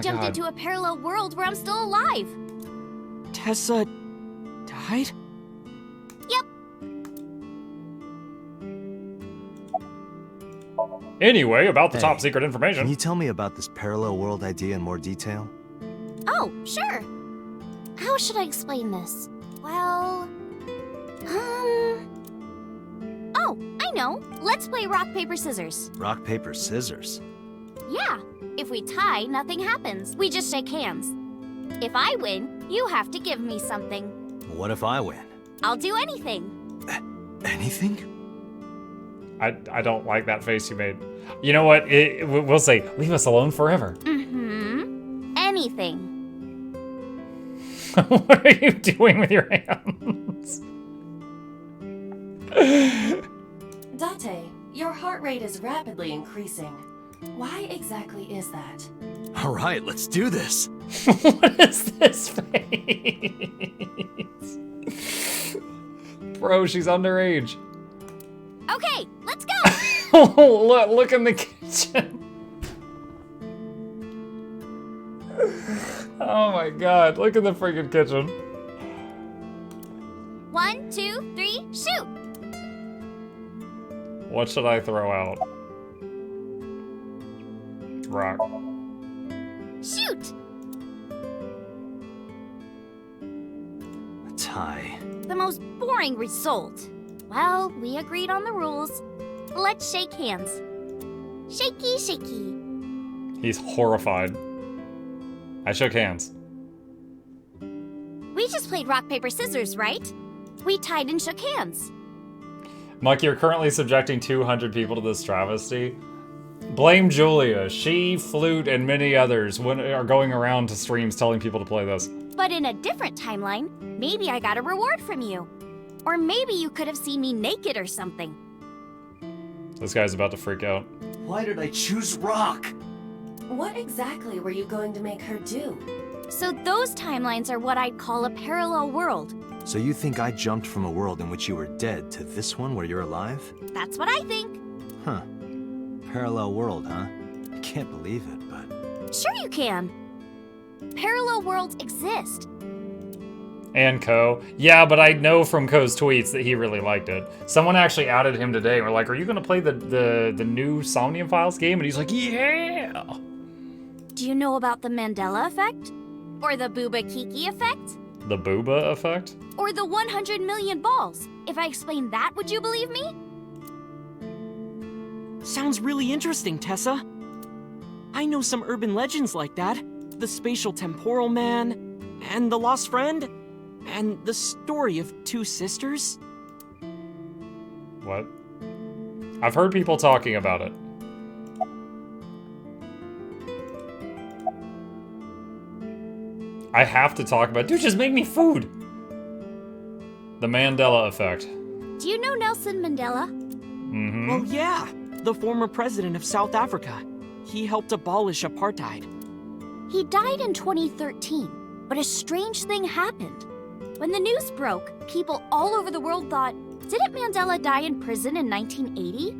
jumped into a parallel world where I'm still alive. Tessa died? Yep. Anyway, about the Hey, top secret information. Can you tell me about this parallel world idea in more detail? Oh, sure. How should I explain this? Well, oh, I know. Let's play rock, paper, scissors. Rock, paper, scissors. Yeah. If we tie, nothing happens. We just shake hands. If I win, you have to give me something. What if I win? I'll do anything. Anything? I don't like that face you made. You know what? We'll say, leave us alone forever. Mm-hmm. Anything. What are you doing with your hands? Date, your heart rate is rapidly increasing. Why exactly is that? All right, let's do this. What is this face? Bro, she's underage. Okay, let's go. Look in the kitchen. Oh my god, look in the freaking kitchen. 1, 2, 3, shoot. What should I throw out? Rock. Shoot. A tie. The most boring result. Well, we agreed on the rules. Let's shake hands. Shaky, shaky. He's horrified. I shook hands. We just played rock, paper, scissors, right? We tied and shook hands. Muck, you're currently subjecting 200 people to this travesty. Blame Julia. She, Flute, and many others are going around to streams telling people to play this. But in a different timeline, maybe I got a reward from you. Or maybe you could have seen me naked or something. This guy's about to freak out. Why did I choose rock? What exactly were you going to make her do? So those timelines are what I'd call a parallel world. So you think I jumped from a world in which you were dead to this one where you're alive? That's what I think. Huh. Parallel world, huh? I can't believe it, but... Sure you can. Parallel worlds exist. And Co. Yeah, but I know from Co's tweets that he really liked it. Someone actually added him today and were like, are you gonna play the new Somnium Files game? And he's like, yeah! Do you know about the Mandela effect? Or the Booba Kiki effect? The Booba effect? Or the 100 million balls? If I explained that, would you believe me? Sounds really interesting, Tessa. I know some urban legends like that. The spatial temporal man, and the lost friend, and the story of two sisters. What? I've heard people talking about it. I have to talk about it. Dude, just make me food! The Mandela effect. Do you know Nelson Mandela? Mm-hmm. Well, yeah, the former president of South Africa. He helped abolish apartheid. He died in 2013, but a strange thing happened. When the news broke, people all over the world thought, didn't Mandela die in prison in 1980?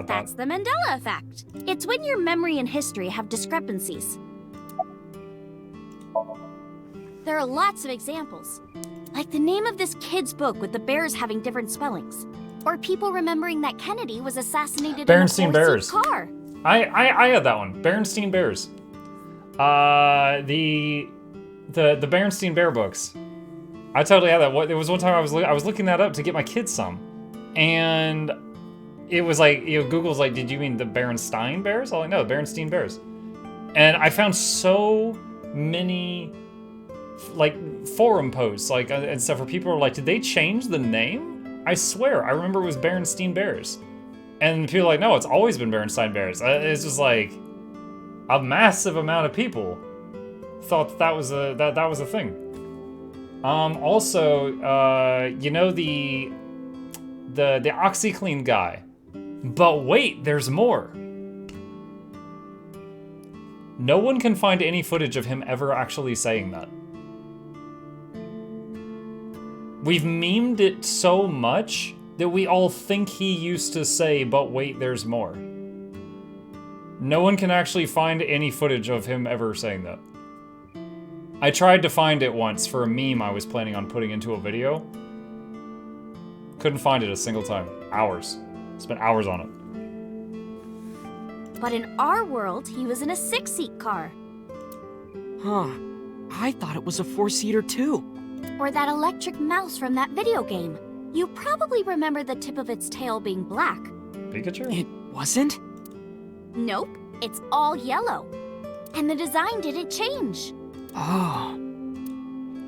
That's the Mandela effect. It's when your memory and history have discrepancies. There are lots of examples, like the name of this kid's book with the bears having different spellings, or people remembering that Kennedy was assassinated Berenstain in a Bears. four-seat car. I had that one. Berenstain Bears. The Berenstain Bear books. I totally had that. It was one time I was looking that up to get my kids some, and it was like, Google's like, did you mean the Berenstain Bears? I'm like, no, the Berenstain Bears. And I found so many like forum posts and stuff where people were like, did they change the name? I swear, I remember it was Berenstain Bears. And people are like, no, it's always been Berenstain Bears. It's just like a massive amount of people thought that was a thing. Also, you know the OxyClean guy. But wait, there's more. No one can find any footage of him ever actually saying that. We've memed it so much that we all think he used to say, but wait, there's more. No one can actually find any footage of him ever saying that. I tried to find it once for a meme I was planning on putting into a video. Couldn't find it a single time. Hours. Spent hours on it. But in our world, he was in a 6-seat car. Huh. I thought it was a 4-seater too. Or that electric mouse from that video game. You probably remember the tip of its tail being black. Pikachu? It wasn't? Nope, it's all yellow. And the design didn't change. Oh.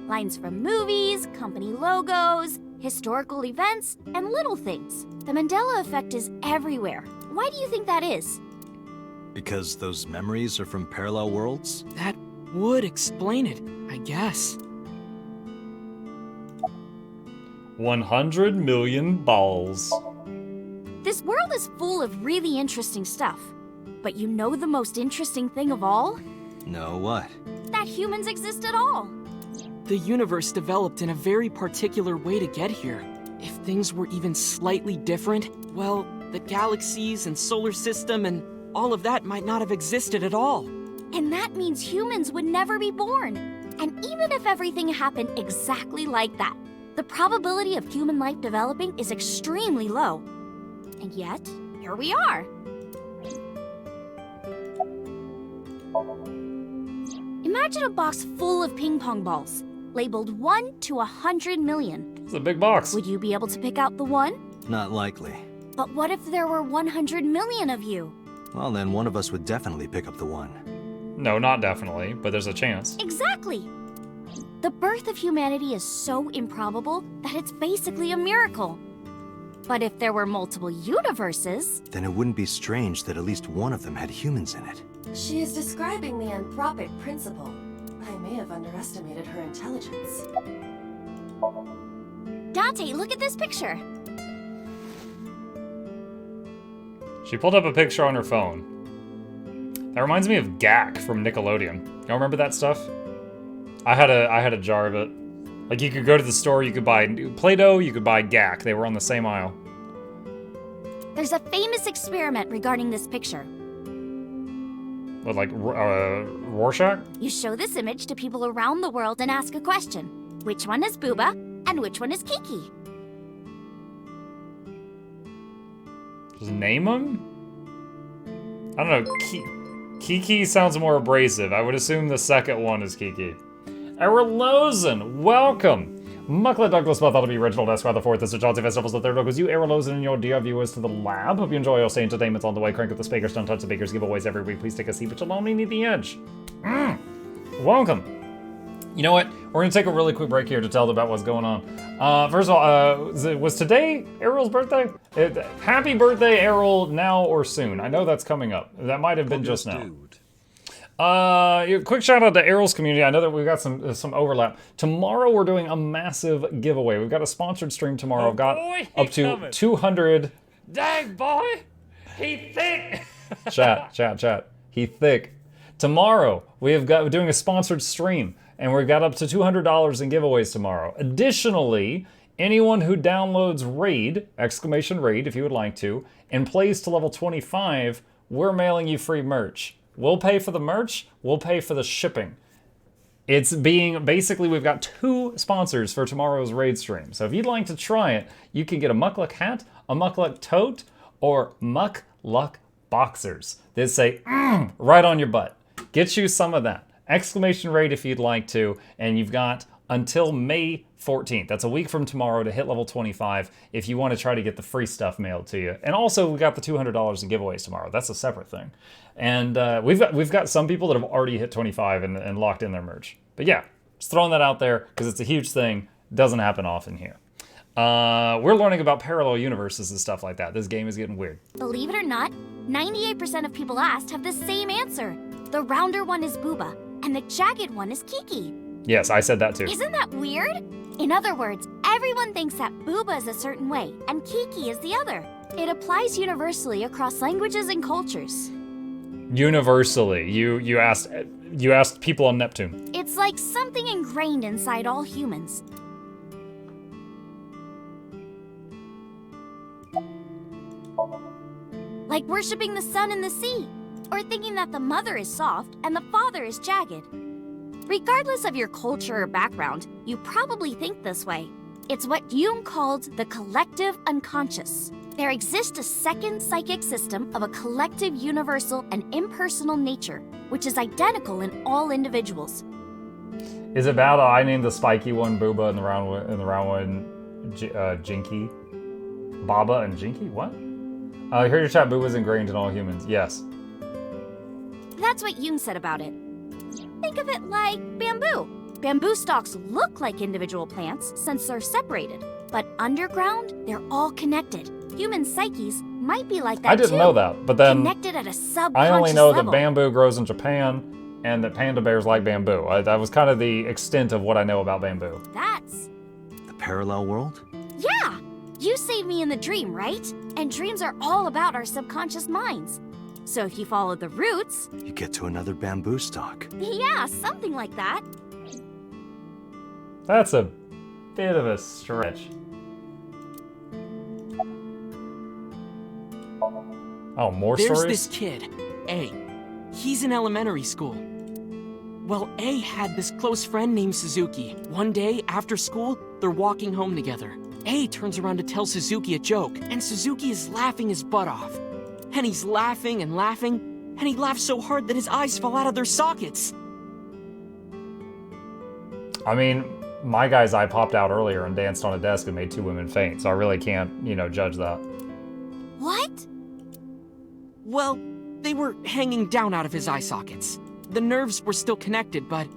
Lines from movies, company logos, historical events, and little things. The Mandela effect is everywhere. Why do you think that is? Because those memories are from parallel worlds? That would explain it, I guess. 100 million balls. This world is full of really interesting stuff. But you know the most interesting thing of all? No, what? That humans exist at all. The universe developed in a very particular way to get here. If things were even slightly different, well, the galaxies and solar system and all of that might not have existed at all. And that means humans would never be born. And even if everything happened exactly like that, the probability of human life developing is extremely low. And yet, here we are. Imagine a box full of ping pong balls, labeled 1 to 100 million. It's a big box. Would you be able to pick out the one? Not likely. But what if there were 100 million of you? Well, then one of us would definitely pick up the one. No, not definitely, but there's a chance. Exactly! The birth of humanity is so improbable that it's basically a miracle. But if there were multiple universes... Then it wouldn't be strange that at least one of them had humans in it. She is describing the anthropic principle. I may have underestimated her intelligence. Dante, look at this picture. She pulled up a picture on her phone. That reminds me of Gak from Nickelodeon. Y'all remember that stuff? I had a jar of it. Like, you could go to the store, you could buy Play-Doh, you could buy Gak. They were on the same aisle. There's a famous experiment regarding this picture. What, like, Rorschach? You show this image to people around the world and ask a question. Which one is Booba and which one is Kiki? Just name them? I don't know. Kiki sounds more abrasive. I would assume the second one is Kiki. Erolozen, welcome! Mukluk Douglas Beth, that'll be Reginald Esquire the Fourth. This is Chauncey Festivals the Third. Goes you, Erolozen, and your dear viewers to the lab. Hope you enjoy your stay entertainments on the way. Crank up the speakers, don't touch the bakers, giveaways every week. Please take a seat, but you'll only need the edge. Welcome. You know what? We're gonna take a really quick break here to tell about what's going on. First of all, was today Errol's birthday? Happy birthday, Errol, now or soon. I know that's coming up. That might have been just now. Quick shout out to Errol's community. I know that we've got some overlap. Tomorrow we're doing a massive giveaway. We've got a sponsored stream tomorrow. I've got up to 200. Dang, boy! He thick! Chat. He thick. Tomorrow we're doing a sponsored stream, and we've got up to $200 in giveaways tomorrow. Additionally, anyone who downloads Raid, _Raid if you would like to, and plays to level 25, we're mailing you free merch. We'll pay for the merch, we'll pay for the shipping. It's basically, we've got 2 sponsors for tomorrow's Raid stream. So if you'd like to try it, you can get a Mukluk hat, a Mukluk tote, or Mukluk boxers. They say, right on your butt. Get you some of that. !Raid if you'd like to, and you've got until May 14th. That's a week from tomorrow to hit level 25 if you want to try to get the free stuff mailed to you. And also, we got the $200 in giveaways tomorrow. That's a separate thing. And we've got some people that have already hit 25 and locked in their merch. But yeah, just throwing that out there because it's a huge thing. Doesn't happen often here. We're learning about parallel universes and stuff like that. This game is getting weird. Believe it or not, 98% of people asked have the same answer. The rounder one is Booba, and the jagged one is Kiki. Yes, I said that too. Isn't that weird? In other words, everyone thinks that Booba is a certain way, and Kiki is the other. It applies universally across languages and cultures. Universally, you asked people on Neptune. It's like something ingrained inside all humans. Like worshipping the sun and the sea. or thinking that the mother is soft and the father is jagged. Regardless of your culture or background, you probably think this way. It's what Jung called the collective unconscious. There exists a second psychic system of a collective, universal, and impersonal nature, which is identical in all individuals. Is it bad that I named the spiky one Booba and the round one Jinky? Baba and Jinky? What? Here your chat, Booba's ingrained in all humans. Yes. That's what Jung said about it. Think of it like bamboo. Bamboo stalks look like individual plants since they're separated, but underground, they're all connected. Human psyches might be like that I didn't too. know that, but then Connected at a subconscious I only know level. that bamboo grows in Japan and that panda bears like bamboo. That was kind of the extent of what I know about bamboo. That's... The parallel world? Yeah! You saved me in the dream, right? And dreams are all about our subconscious minds. So if you follow the roots... You get to another bamboo stalk. Yeah, something like that. That's a bit of a stretch. Oh, more There's stories? this kid, A. He's in elementary school. Well, A had this close friend named Suzuki. One day, after school, they're walking home together. A turns around to tell Suzuki a joke, and Suzuki is laughing his butt off. And he's laughing and laughing, and he laughs so hard that his eyes fall out of their sockets. I mean, my guy's eye popped out earlier and danced on a desk and made 2 women faint, so I really can't, judge that. What? Well, they were hanging down out of his eye sockets. The nerves were still connected, but...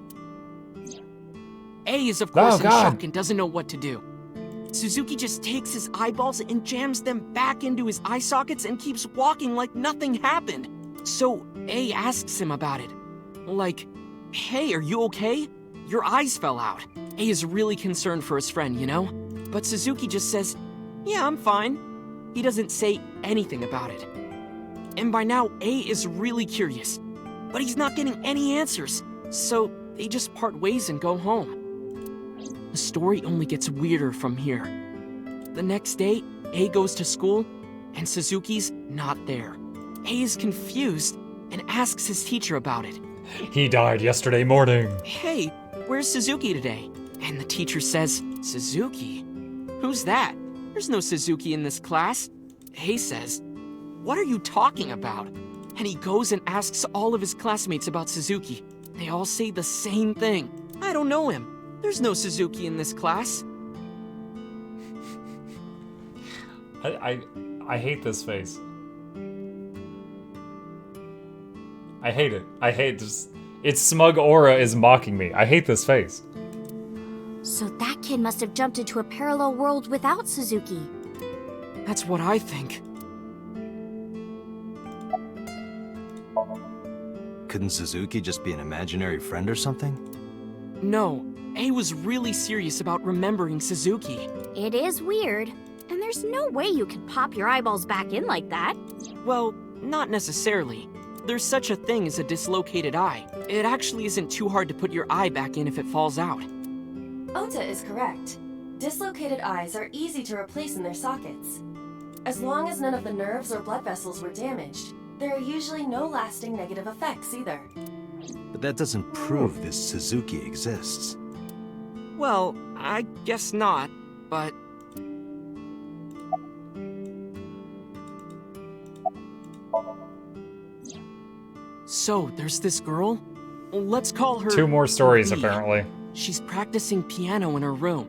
A is of course in God. shock and doesn't know what to do. Suzuki just takes his eyeballs and jams them back into his eye sockets and keeps walking like nothing happened. So A asks him about it. Like, hey, are you okay? Your eyes fell out. A is really concerned for his friend, But Suzuki just says, yeah, I'm fine. He doesn't say anything about it. And by now, A is really curious, but he's not getting any answers, so they just part ways and go home. The story only gets weirder from here. The next day, A goes to school, and Suzuki's not there. A is confused and asks his teacher about it. He died yesterday morning. Hey, where's Suzuki today? And the teacher says, Suzuki? Who's that? There's no Suzuki in this class. A says, what are you talking about? And he goes and asks all of his classmates about Suzuki. They all say the same thing. I don't know him. There's no Suzuki in this class. I hate this face. I hate it. I hate just... Its smug aura is mocking me. I hate this face. So that kid must have jumped into a parallel world without Suzuki. That's what I think. Couldn't Suzuki just be an imaginary friend or something? No, A was really serious about remembering Suzuki. It is weird, and there's no way you can pop your eyeballs back in like that. Well, not necessarily. There's such a thing as a dislocated eye. It actually isn't too hard to put your eye back in if it falls out. Ota is correct. Dislocated eyes are easy to replace in their sockets. As long as none of the nerves or blood vessels were damaged, there are usually no lasting negative effects either. But that doesn't prove this Suzuki exists. Well, I guess not, but... So, there's this girl? Let's call her... 2 more stories, B. apparently. She's practicing piano in her room,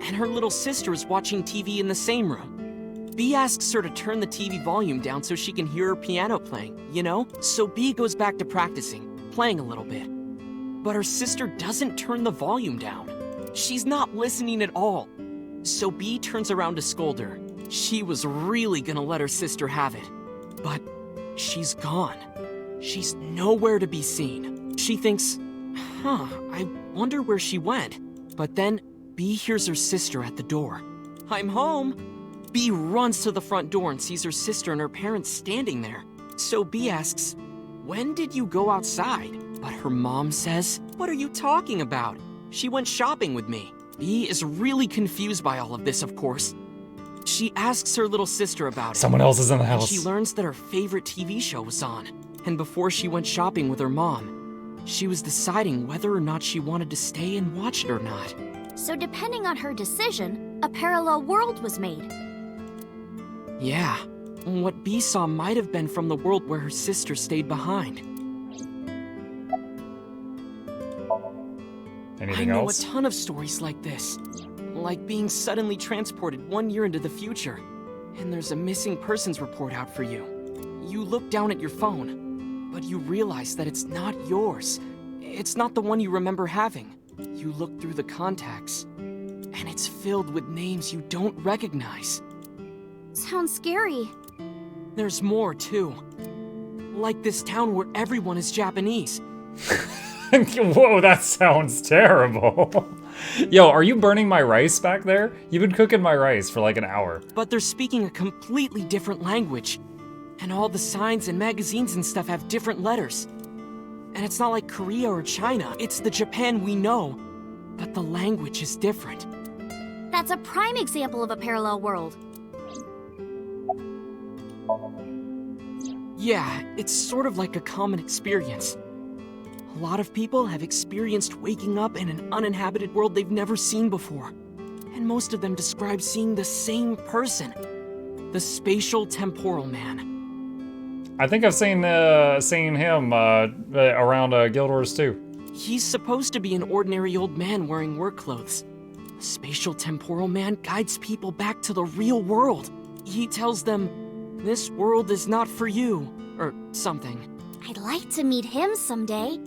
and her little sister is watching TV in the same room. B asks her to turn the TV volume down so she can hear her piano playing, So B goes back to practicing, playing a little bit. But her sister doesn't turn the volume down. She's not listening at all. So B turns around to scold her. She was really gonna let her sister have it. But she's gone. She's nowhere to be seen. She thinks, I wonder where she went. But then B hears her sister at the door. I'm home. B runs to the front door and sees her sister and her parents standing there. So B asks, when did you go outside? But her mom says, what are you talking about? She went shopping with me. B is really confused by all of this, of course. She asks her little sister about it. Someone else is in the And house. she learns that her favorite TV show was on. And before she went shopping with her mom, she was deciding whether or not she wanted to stay and watch it or not. So depending on her decision, a parallel world was made. Yeah, what B saw might have been from the world where her sister stayed behind. Anything I know else? a ton of stories like this. Like being suddenly transported 1 year into the future, and there's a missing persons report out for you. You look down at your phone, but you realize that it's not yours. It's not the one you remember having. You look through the contacts, and it's filled with names you don't recognize. Sounds scary. There's more, too. Like this town where everyone is Japanese. Whoa, that sounds terrible. Yo, are you burning my rice back there? You've been cooking my rice for like an hour. But they're speaking a completely different language. And all the signs and magazines and stuff have different letters. And it's not like Korea or China, it's the Japan we know. But the language is different. That's a prime example of a parallel world. Yeah, it's sort of like a common experience. A lot of people have experienced waking up in an uninhabited world they've never seen before. And most of them describe seeing the same person. The spatial temporal man. I think I've seen him around Guild Wars 2. He's supposed to be an ordinary old man wearing work clothes. The spatial temporal man guides people back to the real world. He tells them, this world is not for you, or something. I'd like to meet him someday.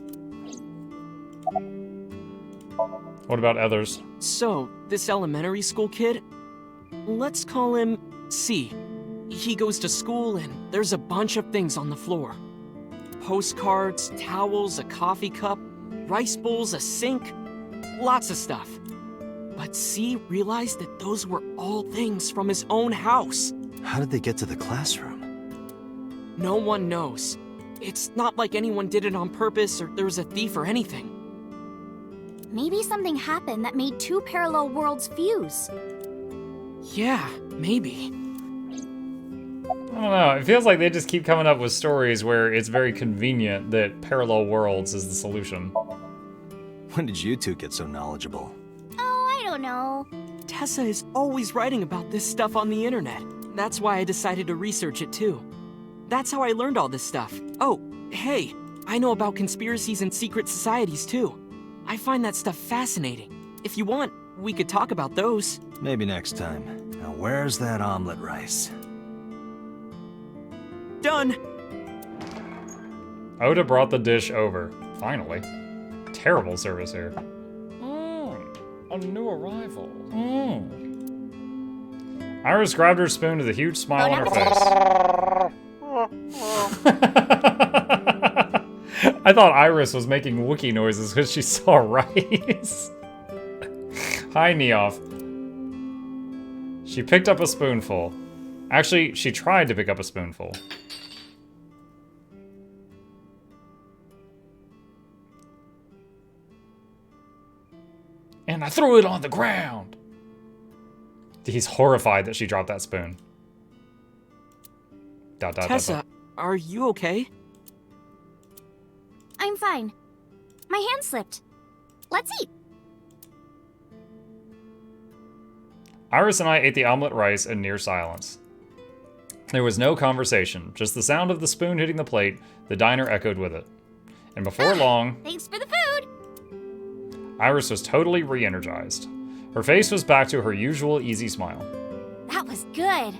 What about others? So, this elementary school kid, let's call him C. He goes to school and there's a bunch of things on the floor. Postcards, towels, a coffee cup, rice bowls, a sink, lots of stuff. But C realized that those were all things from his own house. How did they get to the classroom? No one knows. It's not like anyone did it on purpose or there was a thief or anything. Maybe something happened that made two parallel worlds fuse. Yeah, maybe. I don't know. It feels like they just keep coming up with stories where it's very convenient that parallel worlds is the solution. When did you two get so knowledgeable? Oh, I don't know. Tessa is always writing about this stuff on the internet. That's why I decided to research it too. That's how I learned all this stuff. Oh, hey, I know about conspiracies and secret societies too. I find that stuff fascinating. If you want, we could talk about those. Maybe next time. Now where's that omelet rice? Done! Oda brought the dish over. Finally. Terrible service here. A new arrival. Iris grabbed her spoon with a huge smile on her face. I thought Iris was making Wookiee noises because she saw rice. Hi, Neof. She picked up a spoonful. Actually, she tried to pick up a spoonful. And I threw it on the ground. He's horrified that she dropped that spoon. Tessa, are you okay? I'm fine. My hand slipped. Let's eat. Iris and I ate the omelet rice in near silence. There was no conversation, just the sound of the spoon hitting the plate. The diner echoed with it. And before long, Thanks for the food. Iris was totally re-energized. Her face was back to her usual easy smile. That was good.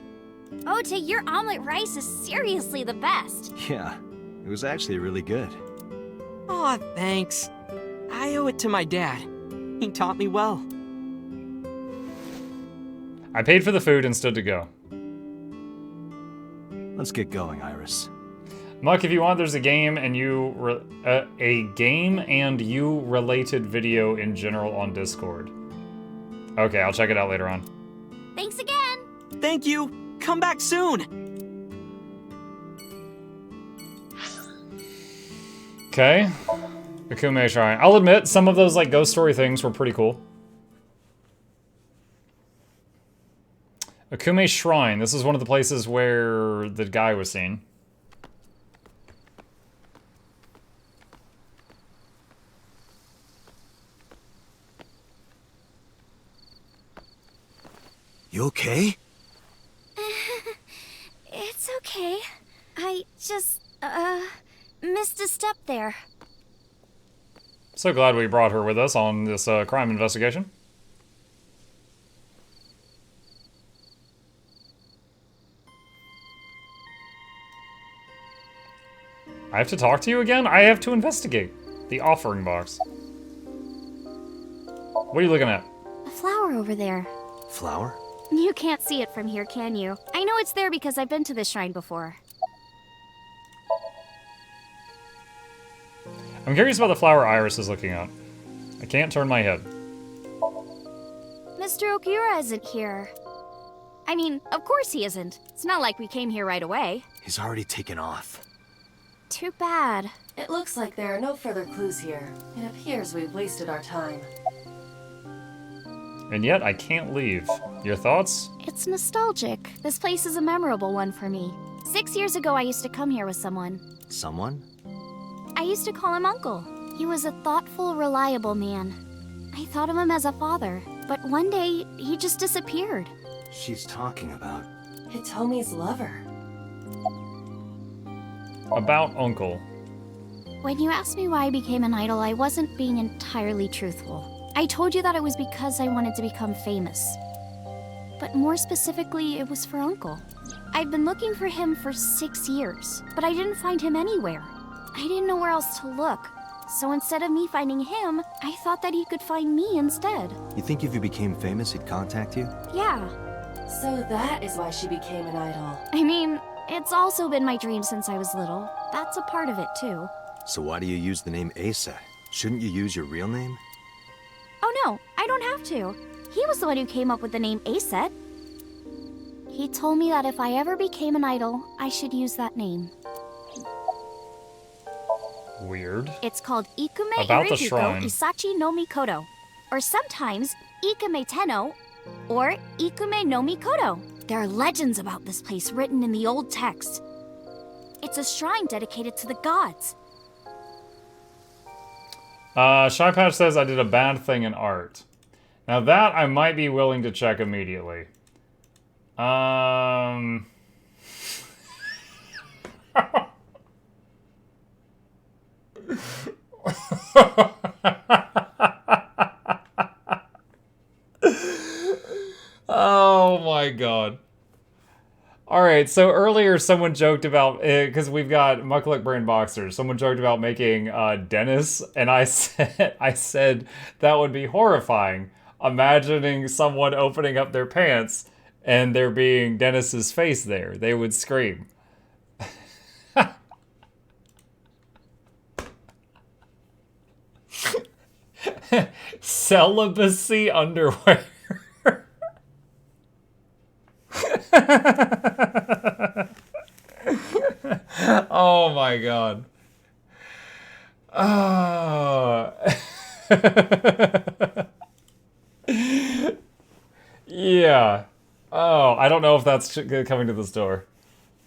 Ota, your omelet rice is seriously the best. Yeah, it was actually really good. Aw, thanks. I owe it to my dad. He taught me well. I paid for the food and stood to go. Let's get going, Iris. Muck, if you want, there's a game and you related video in general on Discord. Okay, I'll check it out later on. Thanks again. Thank you. Come back soon. Okay. Akume Shrine. I'll admit, some of those like ghost story things were pretty cool. Akume Shrine. This is one of the places where the guy was seen. You okay? It's okay. I just, missed a step there. So glad we brought her with us on this crime investigation. I have to talk to you again? I have to investigate. The offering box. What are you looking at? A flower over there. Flower? You can't see it from here, can you? I know it's there because I've been to this shrine before. I'm curious about the flower Iris is looking at. I can't turn my head. Mr. Okura isn't here. I mean, of course he isn't. It's not like we came here right away. He's already taken off. Too bad. It looks like there are no further clues here. It appears we've wasted our time. And yet, I can't leave. Your thoughts? It's nostalgic. This place is a memorable one for me. 6 years ago, I used to come here with someone. Someone? I used to call him Uncle. He was a thoughtful, reliable man. I thought of him as a father, but one day, he just disappeared. She's talking about... Hitomi's lover. About Uncle. When you asked me why I became an idol, I wasn't being entirely truthful. I told you that it was because I wanted to become famous. But more specifically, it was for Uncle. I've been looking for him for 6 years, but I didn't find him anywhere. I didn't know where else to look. So instead of me finding him, I thought that he could find me instead. You think if you became famous, he'd contact you? Yeah. So that is why she became an idol. I mean, it's also been my dream since I was little. That's a part of it, too. So why do you use the name Asa? Shouldn't you use your real name? Oh no, I don't have to. He was the one who came up with the name Aset. He told me that if I ever became an idol, I should use that name. Weird. It's called Ikume About the Irijuko shrine. Isachi no Mikoto. Or sometimes, Ikume Tenno, or Ikume no Mikoto. There are legends about this place written in the old text. It's a shrine dedicated to the gods. Shy Patch says I did a bad thing in art. Now that I might be willing to check immediately. Oh my god. Alright, so earlier someone joked about, because we've got Mukluk brand boxers, someone joked about making Dennis, and I said that would be horrifying, imagining someone opening up their pants and there being Dennis's face there. They would scream. Celibacy underwear. Oh my god. Yeah. Oh, I don't know if that's coming to the store.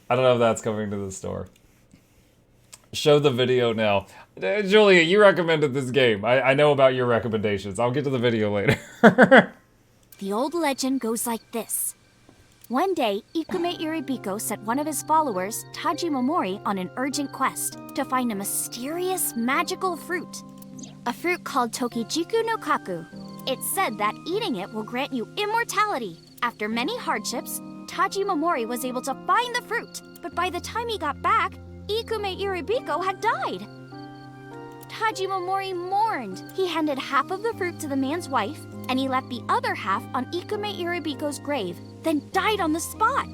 I don't know if that's coming to the store. Show the video now. Julia, you recommended this game. I know about your recommendations. I'll get to the video later. The old legend goes like this. One day, Ikume Iribiko sent one of his followers, Taji Momori, on an urgent quest to find a mysterious magical fruit. A fruit called Tokijiku no Kaku. It's said that eating it will grant you immortality. After many hardships, Taji Momori was able to find the fruit, but by the time he got back, Ikume Iribiko had died. Taji Momori mourned. He handed half of the fruit to the man's wife, and he left the other half on Ikume Iribiko's grave, then died on the spot.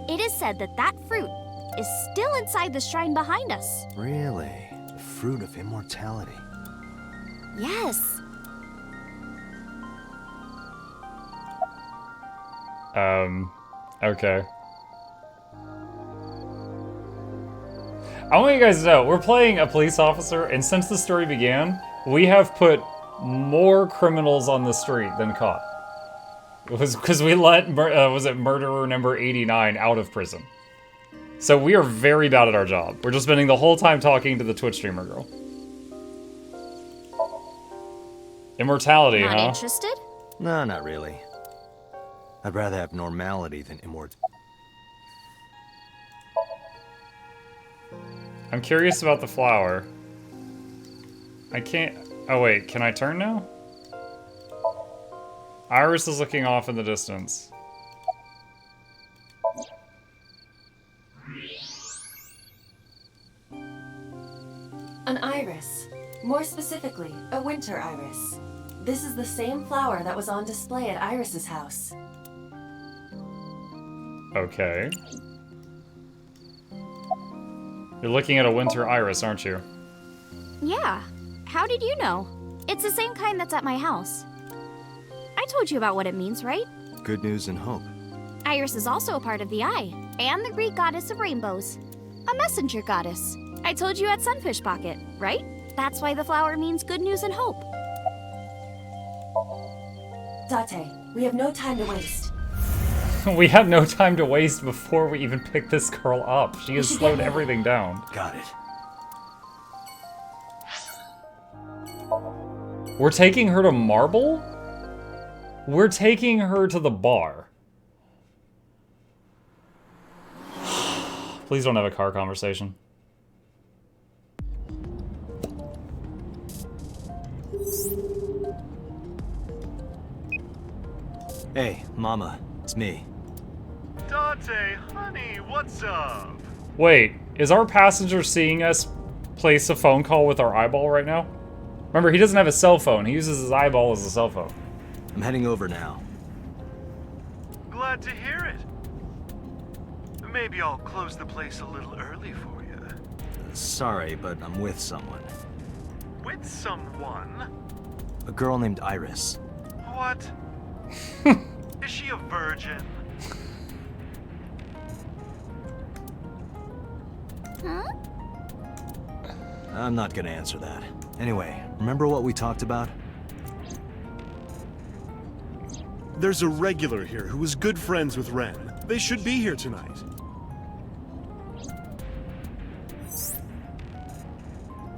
It is said that that fruit is still inside the shrine behind us. Really? The fruit of immortality. Yes. Okay. I want you guys to know, we're playing a police officer, and since the story began, we have put more criminals on the street than caught. It was because we let, was it murderer number 89 out of prison. So we are very bad at our job. We're just spending the whole time talking to the Twitch streamer girl. Immortality, Not huh? interested? No, not really. I'd rather have normality than immortality. I'm curious about the flower. I can't... Oh wait, can I turn now? Iris is looking off in the distance. An iris. More specifically, a winter iris. This is the same flower that was on display at Iris's house. Okay. You're looking at a winter iris, aren't you? Yeah. How did you know? It's the same kind that's at my house. I told you about what it means, right? Good news and hope. Iris is also a part of the eye, and the Greek goddess of rainbows. A messenger goddess. I told you at Sunfish Pocket, right? That's why the flower means good news and hope. Date, we have no time to waste. We have no time to waste before we even pick this girl up. She has should slowed get her. everything down. Got it. We're taking her to Marble? We're taking her to the bar. Please don't have a car conversation. Hey, Mama, it's me. Dante, honey, what's up? Wait, is our passenger seeing us place a phone call with our eyeball right now? Remember, he doesn't have a cell phone. He uses his eyeball as a cell phone. I'm heading over now. Glad to hear it. Maybe I'll close the place a little early for you. Sorry, but I'm with someone. With someone? A girl named Iris. What? Is she a virgin? Huh? I'm not gonna answer that. Anyway, remember what we talked about? There's a regular here who is good friends with Ren. They should be here tonight.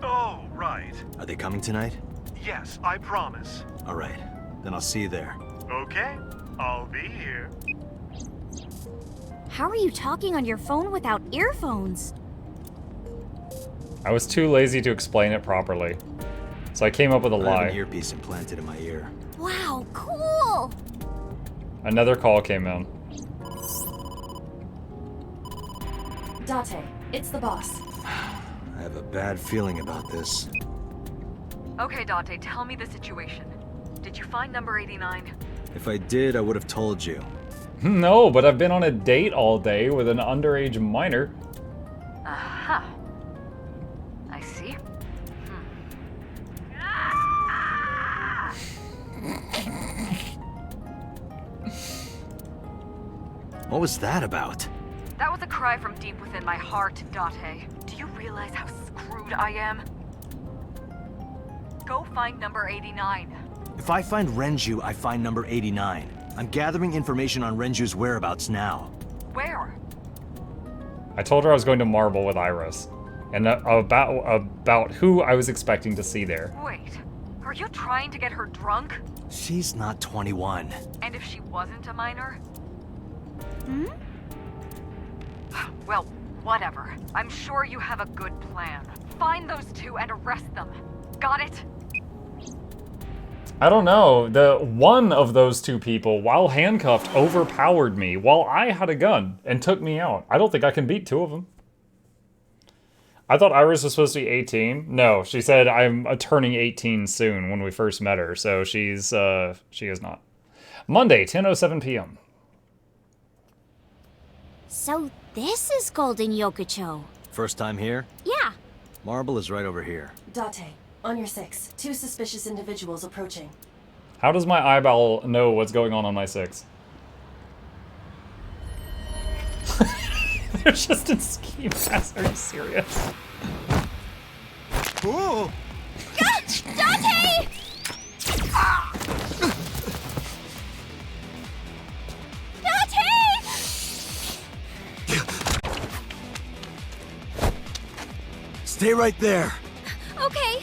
Oh, right. Are they coming tonight? Yes, I promise. All right, then I'll see you there. Okay, I'll be here. How are you talking on your phone without earphones? I was too lazy to explain it properly. So I came up with a I have lie. an earpiece implanted in my ear. Wow, cool! Another call came in. Date, it's the boss. I have a bad feeling about this. Okay, Dante, tell me the situation. Did you find number 89? If I did, I would have told you. No, but I've been on a date all day with an underage minor. Aha. I see. What was that about? That was a cry from deep within my heart, Date. Do you realize how screwed I am? Go find number 89. If I find Renju, I find number 89. I'm gathering information on Renju's whereabouts now. Where? I told her I was going to Marble with Iris. And about who I was expecting to see there. Wait, are you trying to get her drunk? She's not 21. And if she wasn't a minor? Hmm? Well, whatever. I'm sure you have a good plan. Find those two and arrest them. Got it? I don't know. The one of those two people, while handcuffed, overpowered me while I had a gun and took me out. I don't think I can beat two of them. I thought Iris was supposed to be 18. No, she said I'm turning 18 soon when we first met her, so she is not. Monday, 10:07 p.m. So this is Golden Yokocho. First time here? Yeah. Marble is right over here. Date, on your 6, 2 suspicious individuals approaching. How does my eyeball know what's going on my 6? They're just in ski masks. Are you serious? Oh! Dante! Dante! Stay right there. Okay.